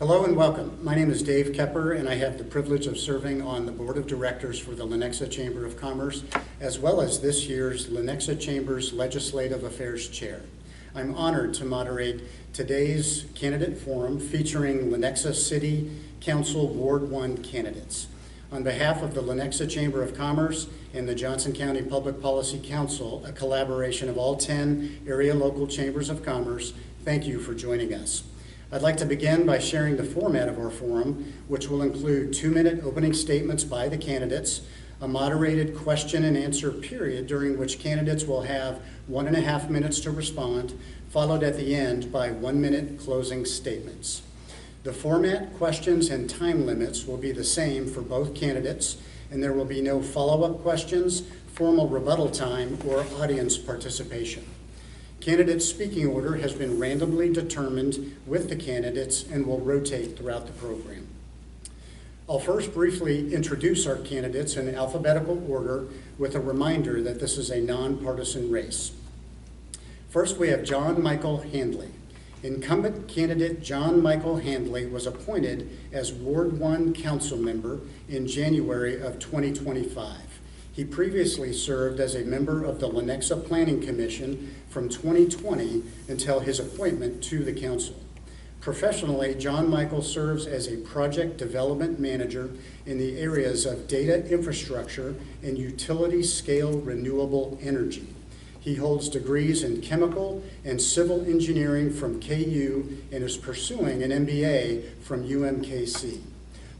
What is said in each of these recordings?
Hello and welcome. My name is Dave Kepper, and I have the privilege of serving on the Board of Directors for the Lenexa Chamber of Commerce, as well as this year's Lenexa Chamber's Legislative Affairs Chair. I'm honored to moderate today's candidate forum featuring Lenexa City Council Ward 1 candidates. On behalf of the Lenexa Chamber of Commerce and the Johnson County Public Policy Council, a collaboration of all 10 area local chambers of commerce, thank you for joining us. I'd like to begin by sharing the format of our forum, which will include 2-minute opening statements by the candidates, a moderated question and answer period during which candidates will have 1.5 minutes to respond, followed at the end by 1-minute closing statements. The format, questions, and time limits will be the same for both candidates, and there will be no follow-up questions, formal rebuttal time, or audience participation. Candidate speaking order has been randomly determined with the candidates and will rotate throughout the program. I'll first briefly introduce our candidates in alphabetical order with a reminder that this is a nonpartisan race. First, we have John Michael Handley. Incumbent candidate John Michael Handley was appointed as Ward 1 council member in January of 2025. He previously served as a member of the Lenexa Planning Commission from 2020 until his appointment to the council. Professionally, John Michael serves as a project development manager in the areas of data infrastructure and utility scale renewable energy. He holds degrees in chemical and civil engineering from KU and is pursuing an MBA from UMKC.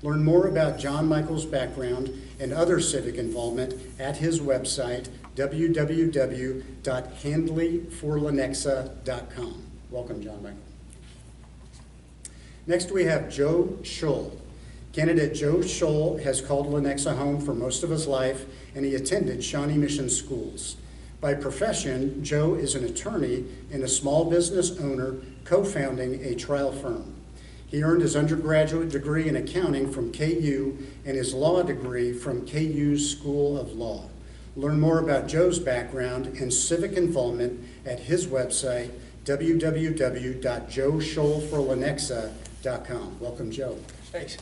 Learn more about John Michael's background and other civic involvement at his website, www.handleyforlenexa.com. Welcome, John Michael. Next, we have Joe Shull. Candidate Joe Shull has called Lenexa home for most of his life, and he attended Shawnee Mission Schools. By profession, Joe is an attorney and a small business owner, co-founding a trial firm. He earned his undergraduate degree in accounting from KU and his law degree from KU's School of Law. Learn more about Joe's background and civic involvement at his website, www.joeshullforlenexa.com. Welcome, Joe. Thanks.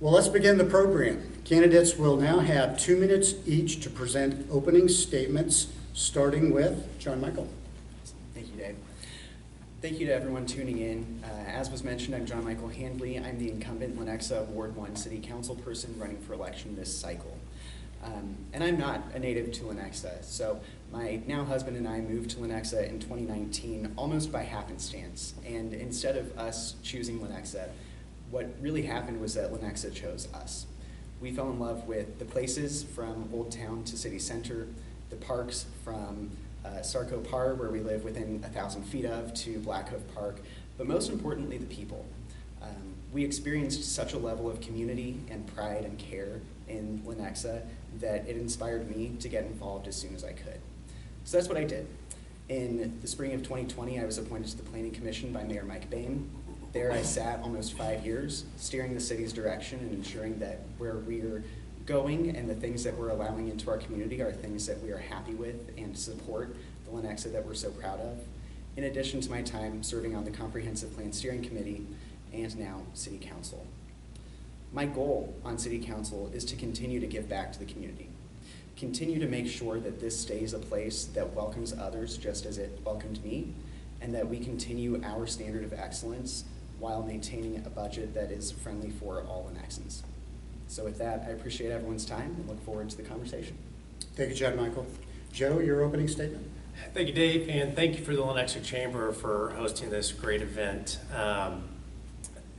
Well, let's begin the program. Candidates will now have 2 minutes each to present opening statements, starting with John Michael. Thank you, Dave. Thank you to everyone tuning in. As was mentioned, I'm John Michael Handley. I'm the incumbent Lenexa Ward 1 City Council person running for election this cycle. And I'm not a native to Lenexa, so my now husband and I moved to Lenexa in 2019 almost by happenstance. And instead of us choosing Lenexa, what really happened was that Lenexa chose us. We fell in love with the places from Old Town to City Center, the parks from Sarco Park, where we live within 1,000 feet of, to Black Hoof Park, but most importantly, the people. We experienced such a level of community and pride and care in Lenexa that it inspired me to get involved as soon as I could. So that's what I did. In the spring of 2020, I was appointed to the Planning Commission by Mayor Mike Boehm. There I sat almost 5 years, steering the city's direction and ensuring that where we're going and the things that we're allowing into our community are things that we are happy with and support the Lenexa that we're so proud of. In addition to my time serving on the Comprehensive Plan Steering Committee and now City Council. My goal on City Council is to continue to give back to the community. Continue to make sure that this stays a place that welcomes others just as it welcomed me, and that we continue our standard of excellence while maintaining a budget that is friendly for all Lenexans. So with that, I appreciate everyone's time and look forward to the conversation. Thank you, John Michael. Joe, your opening statement. Thank you, Dave, and thank you for the Lenexa Chamber for hosting this great event. A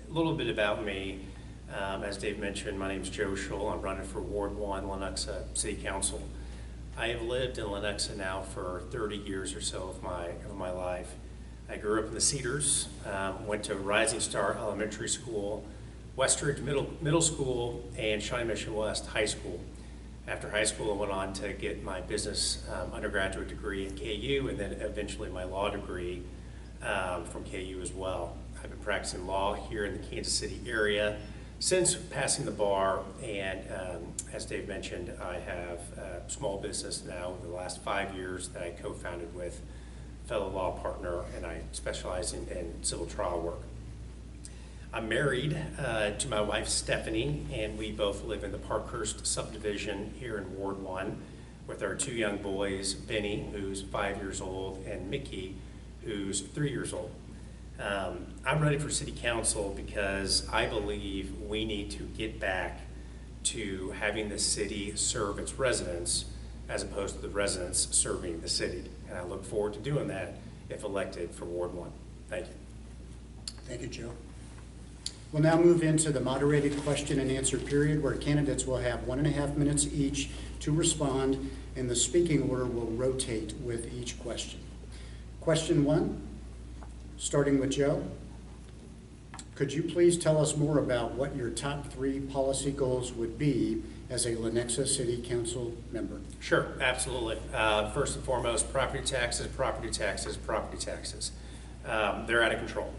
little bit about me. As Dave mentioned, my name is Joe Shull. I'm running for Ward 1 Lenexa City Council. I have lived in Lenexa now for 30 years or so of my life. I grew up in the Cedars, went to Rising Star Elementary School, Westridge Middle School, and Shawnee Mission West High School. After high school, I went on to get my business undergraduate degree in KU and then eventually my law degree from KU as well. I've been practicing law here in the Kansas City area since passing the bar, and as Dave mentioned, I have a small business now over the last 5 years that I co-founded with fellow law partner, and I specialize in civil trial work. I'm married to my wife, Stephanie, and we both live in the Parkhurst subdivision here in Ward 1 with our 2 young boys, Benny, who's 5 years old, and Mickey, who's 3 years old. I'm ready for city council because I believe we need to get back to having the city serve its residents as opposed to the residents serving the city. And I look forward to doing that if elected for Ward 1. Thank you. Thank you, Joe. We'll now move into the moderated question and answer period where candidates will have 1.5 minutes each to respond, and the speaking order will rotate with each question. Question 1, starting with Joe. Could you please tell us more about what your top 3 policy goals would be as a Lenexa City Council member? Sure, absolutely. First and foremost, property taxes, property taxes, property taxes. They're out of control.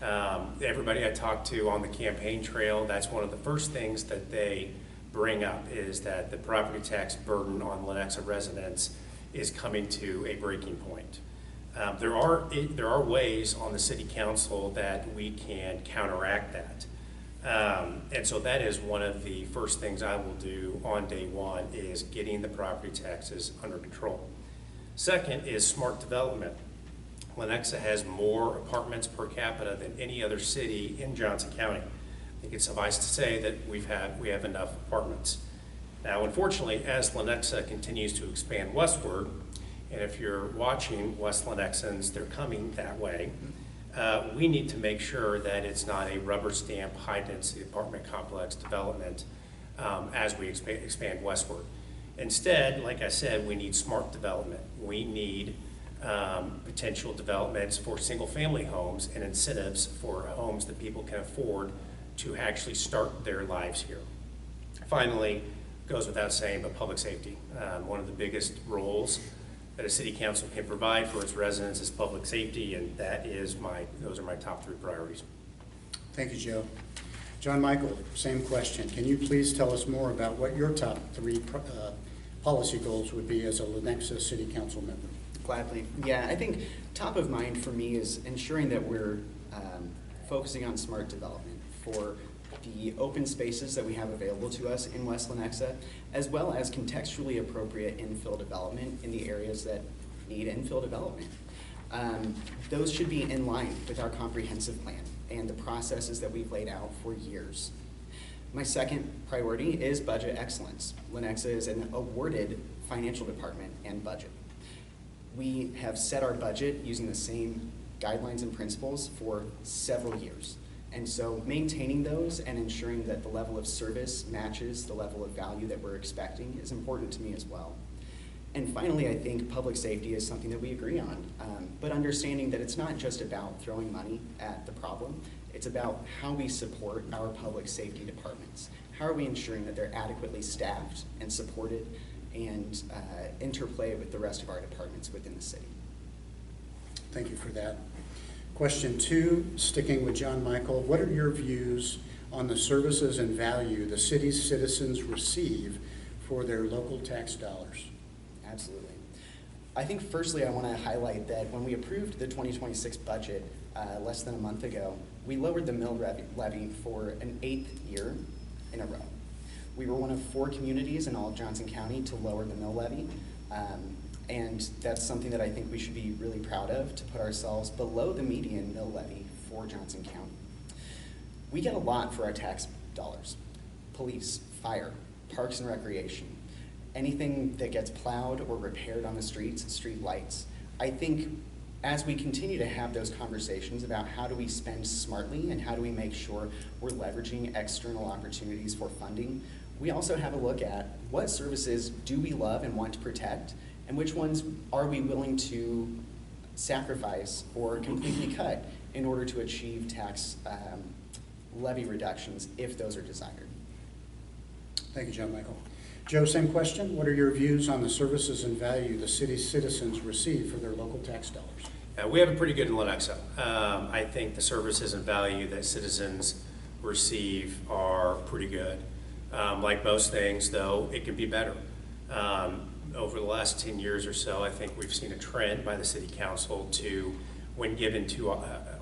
Everybody I talk to on the campaign trail, that's one of the first things that they bring up is that the property tax burden on Lenexa residents is coming to a breaking point. There are ways on the city council that we can counteract that. And so that is one of the first things I will do on day 1 is getting the property taxes under control. Second is smart development. Lenexa has more apartments per capita than any other city in Johnson County. I think it's suffice to say that we have enough apartments. Now, unfortunately, as Lenexa continues to expand westward, and if you're watching West Lenexans, they're coming that way, we need to make sure that it's not a rubber stamp high density apartment complex development as we expand westward. Instead, like I said, we need smart development. We need potential developments for single family homes and incentives for homes that people can afford to actually start their lives here. Finally, goes without saying, but public safety. One of the biggest roles that a city council can provide for its residents is public safety, and those are my top 3 priorities. Thank you, Joe. John Michael, same question. Can you please tell us more about what your top 3 policy goals would be as a Lenexa City Council member? Gladly. Yeah, I think top of mind for me is ensuring that we're focusing on smart development for the open spaces that we have available to us in West Lenexa, as well as contextually appropriate infill development in the areas that need infill development. Those should be in line with our comprehensive plan and the processes that we've laid out for years. My second priority is budget excellence. Lenexa is an awarded financial department and budget. We have set our budget using the same guidelines and principles for several years. And so maintaining those and ensuring that the level of service matches the level of value that we're expecting is important to me as well. And finally, I think public safety is something that we agree on, but understanding that it's not just about throwing money at the problem, it's about how we support our public safety departments. How are we ensuring that they're adequately staffed and supported and interplay with the rest of our departments within the city? Thank you for that. Question 2, sticking with John Michael, what are your views on the services and value the city's citizens receive for their local tax dollars? Absolutely. I think firstly I want to highlight that when we approved the 2026 budget less than a month ago, we lowered the mill levy for an 8th year in a row. We were one of 4 communities in all of Johnson County to lower the mill levy, and that's something that I think we should be really proud of, to put ourselves below the median mill levy for Johnson County. We get a lot for our tax dollars: police, fire, parks and recreation, anything that gets plowed or repaired on the streets, street lights. I think as we continue to have those conversations about how do we spend smartly and how do we make sure we're leveraging external opportunities for funding, we also have a look at what services do we love and want to protect, and which ones are we willing to sacrifice or completely cut in order to achieve tax levy reductions if those are desired. Thank you, John Michael. Joe, same question. What are your views on the services and value the city's citizens receive for their local tax dollars? We have it pretty good in Lenexa. I think the services and value that citizens receive are pretty good. Like most things, though, it can be better. over the last 10 years or so, I think we've seen a trend by the city council to, when given two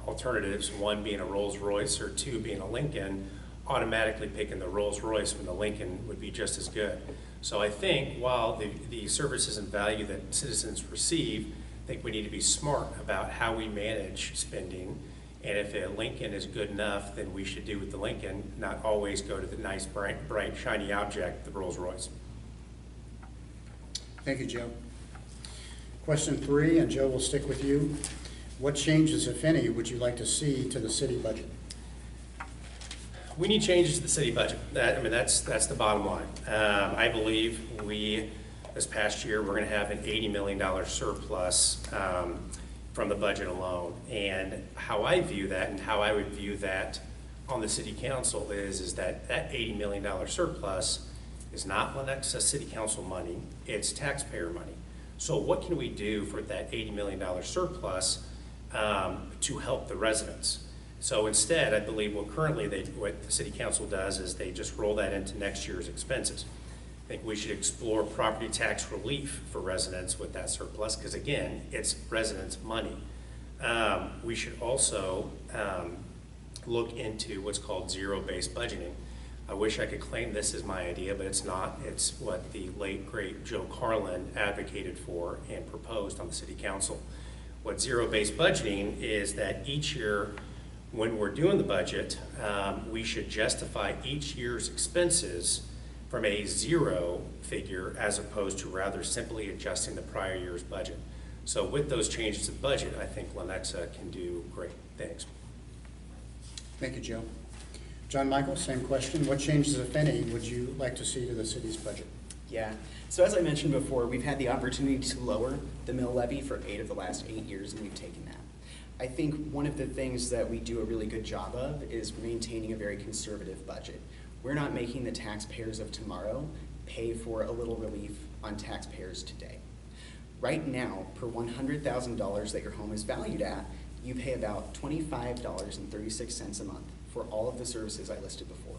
alternatives, one being a Rolls Royce or two being a Lincoln, automatically picking the Rolls Royce when the Lincoln would be just as good. So I think while the services and value that citizens receive, I think we need to be smart about how we manage spending. And if a Lincoln is good enough, then we should do with the Lincoln, not always go to the nice, bright, shiny object, the Rolls Royce. Thank you, Joe. Question 3, and Joe, will stick with you. What changes, if any, would you like to see to the city budget? We need changes to the city budget. That's the bottom line. I believe this past year, we're going to have an $80 million surplus from the budget alone. And how I view that, and how I would view that on the city council is that $80 million surplus is not Lenexa city council money, it's taxpayer money. So what can we do for that $80 million surplus to help the residents? So instead, I believe what the city council does is they just roll that into next year's expenses. I think we should explore property tax relief for residents with that surplus, because again, it's residents' money. We should also look into what's called zero-based budgeting. I wish I could claim this is my idea, but it's not. It's what the late, great Joe Carlin advocated for and proposed on the city council. What zero-based budgeting is that each year when we're doing the budget, we should justify each year's expenses from a zero figure as opposed to rather simply adjusting the prior year's budget. So with those changes to the budget, I think Lenexa can do great things. Thank you, Joe. John Michael, same question. What changes, if any, would you like to see to the city's budget? Yeah, so as I mentioned before, we've had the opportunity to lower the mill levy for 8 of the last 8 years, and we've taken that. I think one of the things that we do a really good job of is maintaining a very conservative budget. We're not making the taxpayers of tomorrow pay for a little relief on taxpayers today. Right now, per $100,000 that your home is valued at, you pay about $25.36 a month for all of the services I listed before.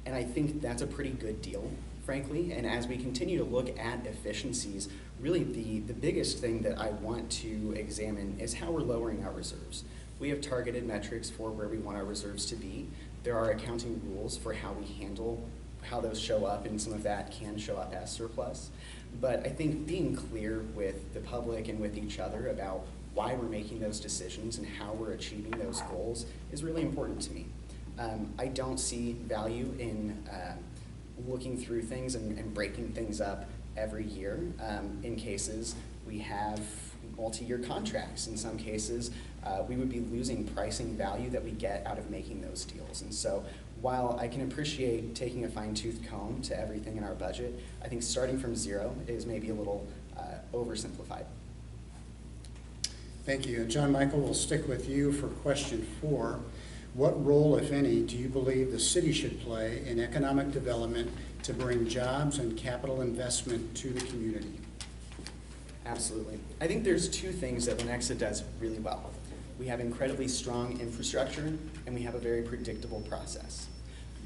And I think that's a pretty good deal, frankly. And as we continue to look at efficiencies, really the biggest thing that I want to examine is how we're lowering our reserves. We have targeted metrics for where we want our reserves to be. There are accounting rules for how we handle how those show up, and some of that can show up as surplus. But I think being clear with the public and with each other about why we're making those decisions and how we're achieving those goals is really important to me. I don't see value in looking through things and breaking things up every year. In cases, we have multi-year contracts. In some cases, we would be losing pricing value that we get out of making those deals. And so while I can appreciate taking a fine-tooth comb to everything in our budget, I think starting from zero is maybe a little oversimplified. Thank you. And John Michael, will stick with you for question 4. What role, if any, do you believe the city should play in economic development to bring jobs and capital investment to the community? Absolutely. I think there's 2 things that Lenexa does really well. We have incredibly strong infrastructure, and we have a very predictable process.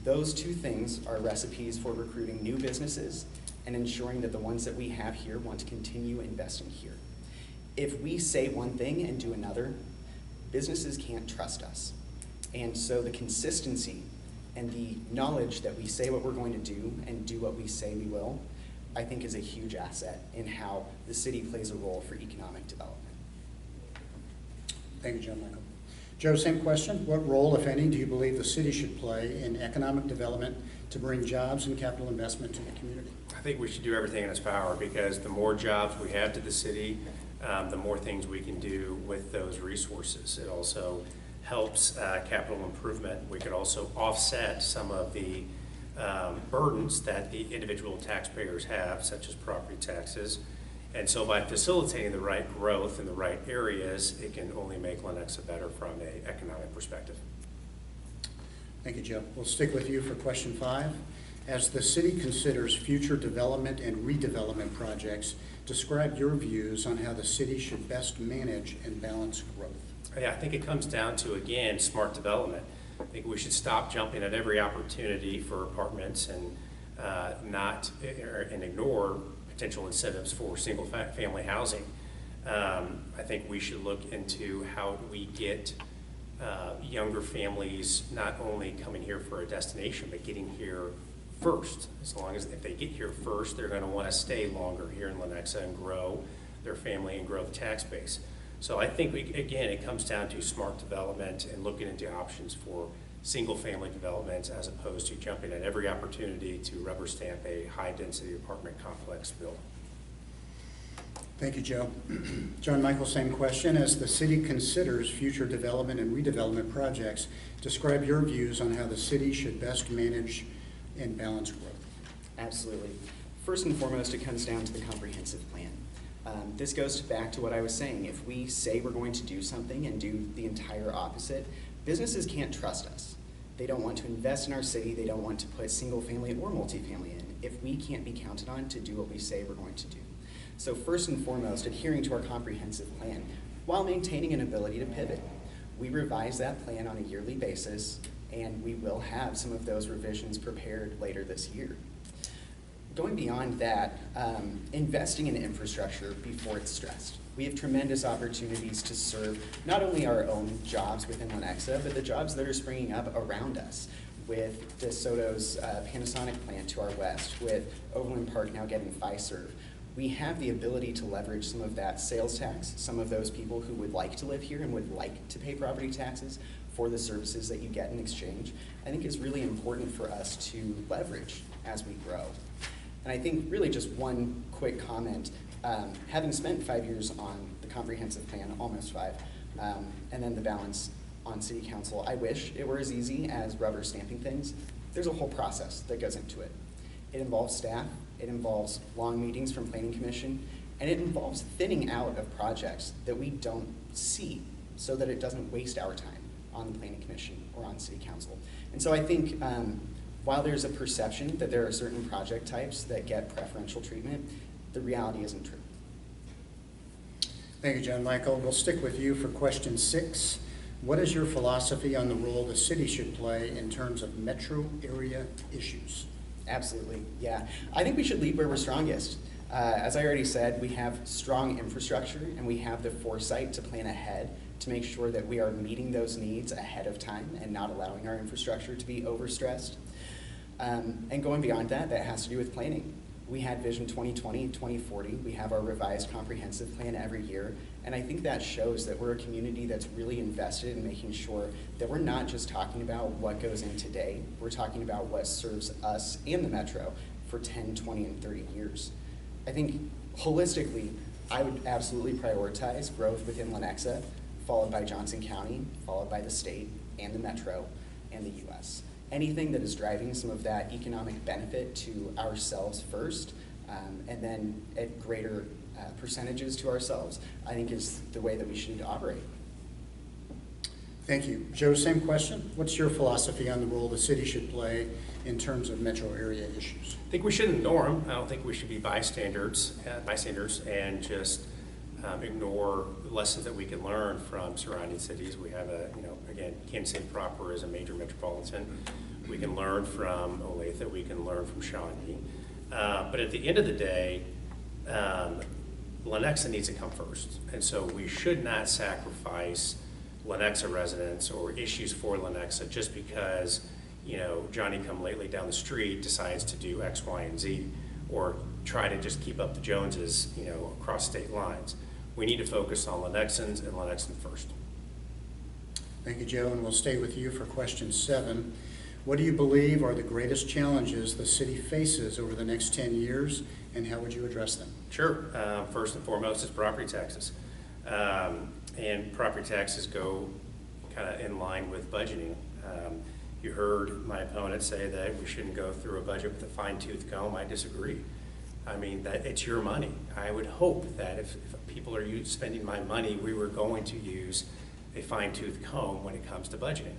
Those 2 things are recipes for recruiting new businesses and ensuring that the ones that we have here want to continue investing here. If we say one thing and do another, businesses can't trust us. And so the consistency and the knowledge that we say what we're going to do and do what we say we will, I think is a huge asset in how the city plays a role for economic development. Thank you, John Michael. Joe, same question. What role, if any, do you believe the city should play in economic development to bring jobs and capital investment to the community? I think we should do everything in its power, because the more jobs we have to the city, the more things we can do with those resources. It also helps capital improvement. We could also offset some of the burdens that the individual taxpayers have, such as property taxes. And so by facilitating the right growth in the right areas, it can only make Lenexa better from an economic perspective. Thank you, Joe. We'll stick with you for question 5. As the city considers future development and redevelopment projects, describe your views on how the city should best manage and balance growth. Yeah, I think it comes down to, again, smart development. I think we should stop jumping at every opportunity for apartments and ignore potential incentives for single-family housing. I think we should look into how do we get younger families not only coming here for a destination, but getting here first. As long as if they get here first, they're going to want to stay longer here in Lenexa and grow their family and grow the tax base. So I think, again, it comes down to smart development and looking into options for single-family developments as opposed to jumping at every opportunity to rubber stamp a high-density apartment complex building. Thank you, Joe. John Michael, same question. As the city considers future development and redevelopment projects, describe your views on how the city should best manage and balance growth. Absolutely. First and foremost, it comes down to the comprehensive plan. This goes back to what I was saying. If we say we're going to do something and do the entire opposite, businesses can't trust us. They don't want to invest in our city. They don't want to put single family or multifamily in if we can't be counted on to do what we say we're going to do. So first and foremost, adhering to our comprehensive plan while maintaining an ability to pivot. We revise that plan on a yearly basis, and we will have some of those revisions prepared later this year. Going beyond that, investing in infrastructure before it's stressed. We have tremendous opportunities to serve not only our own jobs within Lenexa, but the jobs that are springing up around us with DeSoto's Panasonic plant to our west, with Overland Park now getting Fiserv. We have the ability to leverage some of that sales tax, some of those people who would like to live here and would like to pay property taxes for the services that you get in exchange. I think is really important for us to leverage as we grow. And I think really just one quick comment, having spent 5 years on the comprehensive plan, almost 5, and then the balance on city council, I wish it were as easy as rubber stamping things. There's a whole process that goes into it. It involves staff, it involves long meetings from planning commission, and it involves thinning out of projects that we don't see so that it doesn't waste our time on the planning commission or on city council. And so I think while there's a perception that there are certain project types that get preferential treatment, the reality isn't true. Thank you, John Michael. We'll stick with you for question 6. What is your philosophy on the role the city should play in terms of metro area issues? Absolutely, yeah. I think we should lead where we're strongest. As I already said, we have strong infrastructure and we have the foresight to plan ahead to make sure that we are meeting those needs ahead of time and not allowing our infrastructure to be overstressed. And going beyond that, that has to do with planning. We had Vision 2020, 2040. We have our revised comprehensive plan every year. And I think that shows that we're a community that's really invested in making sure that we're not just talking about what goes in today. We're talking about what serves us and the metro for 10, 20, and 30 years. I think holistically, I would absolutely prioritize growth within Lenexa, followed by Johnson County, followed by the state and the metro and the US. Anything that is driving some of that economic benefit to ourselves first, and then at greater percentages to ourselves, I think is the way that we should operate. Thank you. Joe, same question. What's your philosophy on the role the city should play in terms of metro area issues? I think we shouldn't ignore them. I don't think we should be bystanders and just ignore lessons that we can learn from surrounding cities. We have again, Kansas City proper is a major metropolitan. We can learn from Olathe, we can learn from Shawnee. But at the end of the day, Lenexa needs to come first. And so we should not sacrifice Lenexa residents or issues for Lenexa just because, Johnny come lately down the street decides to do X, Y, and Z, or try to just keep up the Joneses, across state lines. We need to focus on Lenexans and Lenexan first. Thank you, Joe, and we'll stay with you for question 7. What do you believe are the greatest challenges the city faces over the next 10 years, and how would you address them? Sure. First and foremost is property taxes. And property taxes go kind of in line with budgeting. You heard my opponent say that we shouldn't go through a budget with a fine-tooth comb. I disagree. I mean, that it's your money. I would hope that if people are spending my money, we were going to use a fine-tooth comb when it comes to budgeting.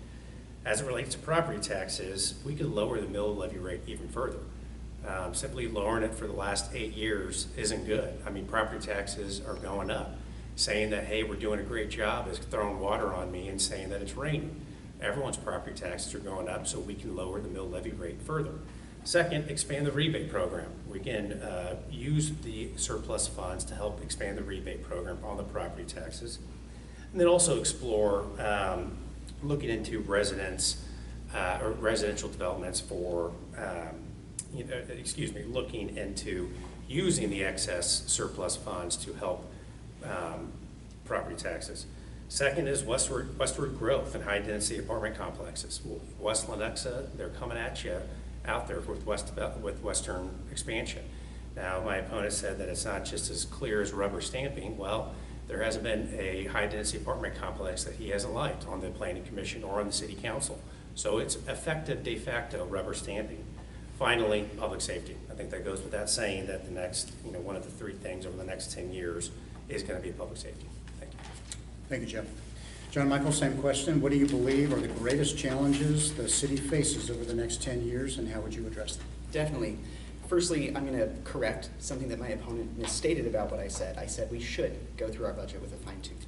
As it relates to property taxes, we could lower the mill levy rate even further. Simply lowering it for the last 8 years isn't good. I mean, property taxes are going up. Saying that, hey, we're doing a great job is throwing water on me and saying that it's raining. Everyone's property taxes are going up, so we can lower the mill levy rate further. Second, expand the rebate program. We can use the surplus funds to help expand the rebate program on the property taxes. And then also explore looking into or residential developments for, looking into using the excess surplus funds to help property taxes. Second is westward growth and high-density apartment complexes. West Lenexa, they're coming at you out there with western expansion. Now, my opponent said that it's not just as clear as rubber stamping. Well, there hasn't been a high-density apartment complex that he hasn't liked on the Planning Commission or on the City Council. So it's effective de facto rubber stamping. Finally, public safety. I think that goes without saying that the next, one of the three things over the next 10 years is going to be public safety. Thank you. Thank you, Jeff. John Michael, same question. What do you believe are the greatest challenges the city faces over the next 10 years, and how would you address them? Definitely. Firstly, I'm going to correct something that my opponent misstated about what I said. I said we should go through our budget with a fine-tooth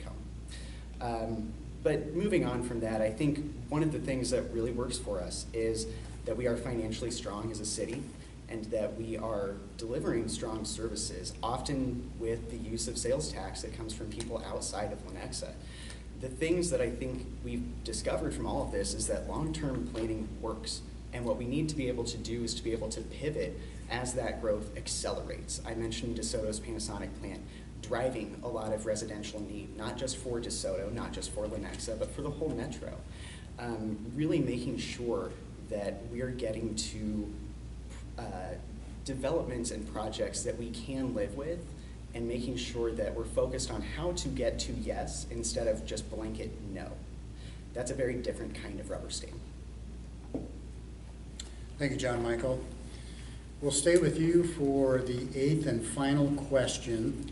comb. But moving on from that, I think one of the things that really works for us is that we are financially strong as a city and that we are delivering strong services, often with the use of sales tax that comes from people outside of Lenexa. The things that I think we've discovered from all of this is that long-term planning works. And what we need to be able to do is to be able to pivot as that growth accelerates. I mentioned DeSoto's Panasonic plant driving a lot of residential need, not just for DeSoto, not just for Lenexa, but for the whole metro. Really making sure that we're getting to developments and projects that we can live with, and making sure that we're focused on how to get to yes instead of just blanket no. That's a very different kind of rubber stamp. Thank you, John Michael. We'll stay with you for the 8th and final question.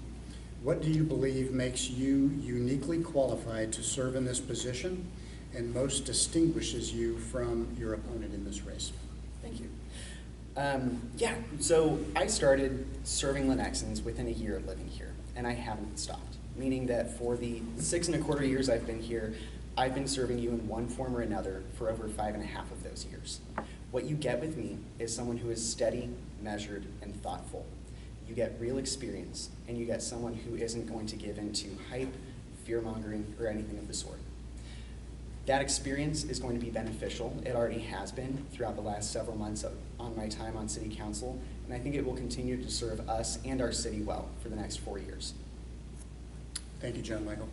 What do you believe makes you uniquely qualified to serve in this position and most distinguishes you from your opponent in this race? Thank you. So I started serving Lenexans within a year of living here, and I haven't stopped, meaning that for the 6.25 years I've been here, I've been serving you in one form or another for over 5.5 of those years. What you get with me is someone who is steady, measured, and thoughtful. You get real experience, and you get someone who isn't going to give in to hype, fear-mongering, or anything of the sort. That experience is going to be beneficial. It already has been throughout the last several months on my time on City Council, and I think it will continue to serve us and our city well for the next 4 years. Thank you, John Michael.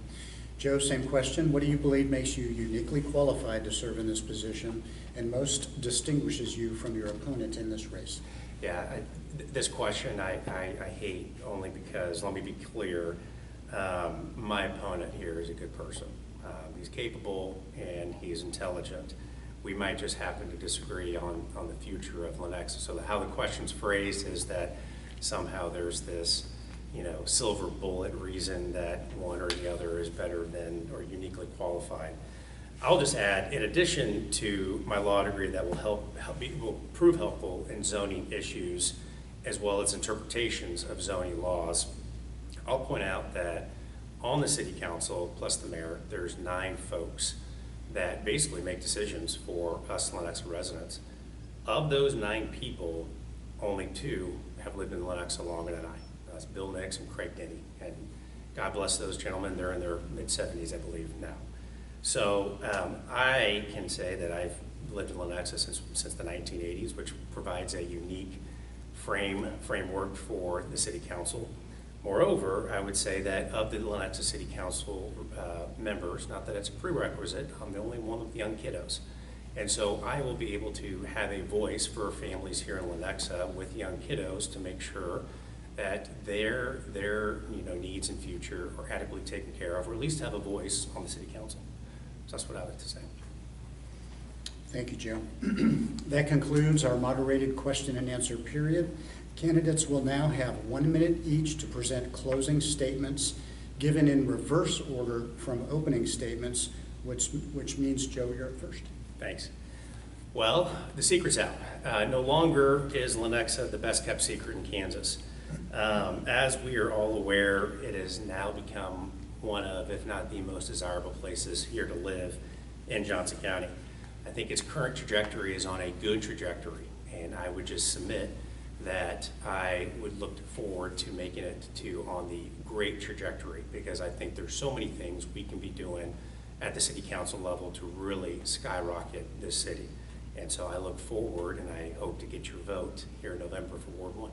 Joe, same question. What do you believe makes you uniquely qualified to serve in this position and most distinguishes you from your opponent in this race? Yeah, this question I hate only because, let me be clear, my opponent here is a good person. He's capable and he's intelligent. We might just happen to disagree on the future of Lenexa. So how the question's phrased is that somehow there's this, silver bullet reason that one or the other is better than or uniquely qualified. I'll just add, in addition to my law degree that will prove helpful in zoning issues as well as interpretations of zoning laws, I'll point out that on the City Council, plus the mayor, there's 9 folks that basically make decisions for us Lenexa residents. Of those 9 people, only 2 have lived in Lenexa longer than I. That's Bill Nix and Craig Denny. And God bless those gentlemen, they're in their mid-70s, I believe, now. So I can say that I've lived in Lenexa since the 1980s, which provides a unique framework for the City Council. Moreover, I would say that of the Lenexa City Council members, not that it's a prerequisite, I'm the only one with young kiddos. And so I will be able to have a voice for families here in Lenexa with young kiddos to make sure that their needs and future are adequately taken care of, or at least have a voice on the City Council. So that's what I like to say. Thank you, Joe. That concludes our moderated question and answer period. Candidates will now have 1 minute each to present closing statements given in reverse order from opening statements, which means, Joe, you're up first. Thanks. Well, the secret's out. No longer is Lenexa the best kept secret in Kansas. As we are all aware, it has now become one of, if not the most desirable places here to live in Johnson County. I think its current trajectory is on a good trajectory, And I would just submit that I would look forward to making it to on the great trajectory, because I think there's so many things we can be doing at the city council level to really skyrocket this city. And so I look forward, and I hope to get your vote here in November for Ward 1.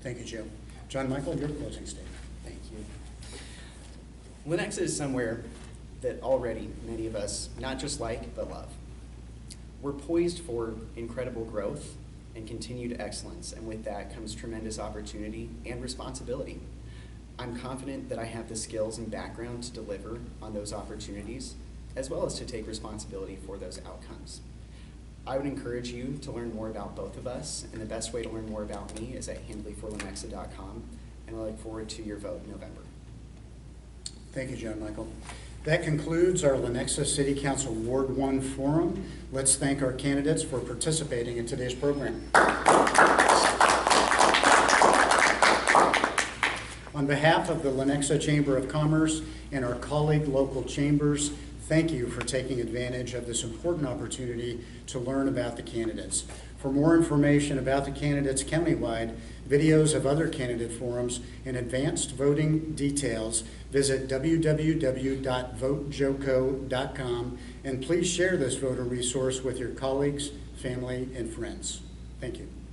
Thank you, Joe. John Michael, your closing statement. Thank you. Lenexa is somewhere that already many of us not just like, but love. We're poised for incredible growth and continued excellence, and with that comes tremendous opportunity and responsibility. I'm confident that I have the skills and background to deliver on those opportunities, as well as to take responsibility for those outcomes. I would encourage you to learn more about both of us, and the best way to learn more about me is at handleyforlenexa.com, and I look forward to your vote in November. Thank you, John Michael. That concludes our Lenexa City Council Ward 1 Forum. Let's thank our candidates for participating in today's program. On behalf of the Lenexa Chamber of Commerce and our colleague local chambers, thank you for taking advantage of this important opportunity to learn about the candidates. For more information about the candidates countywide, videos of other candidate forums, and advanced voting details, visit www.votejoco.com, and please share this voter resource with your colleagues, family, and friends. Thank you.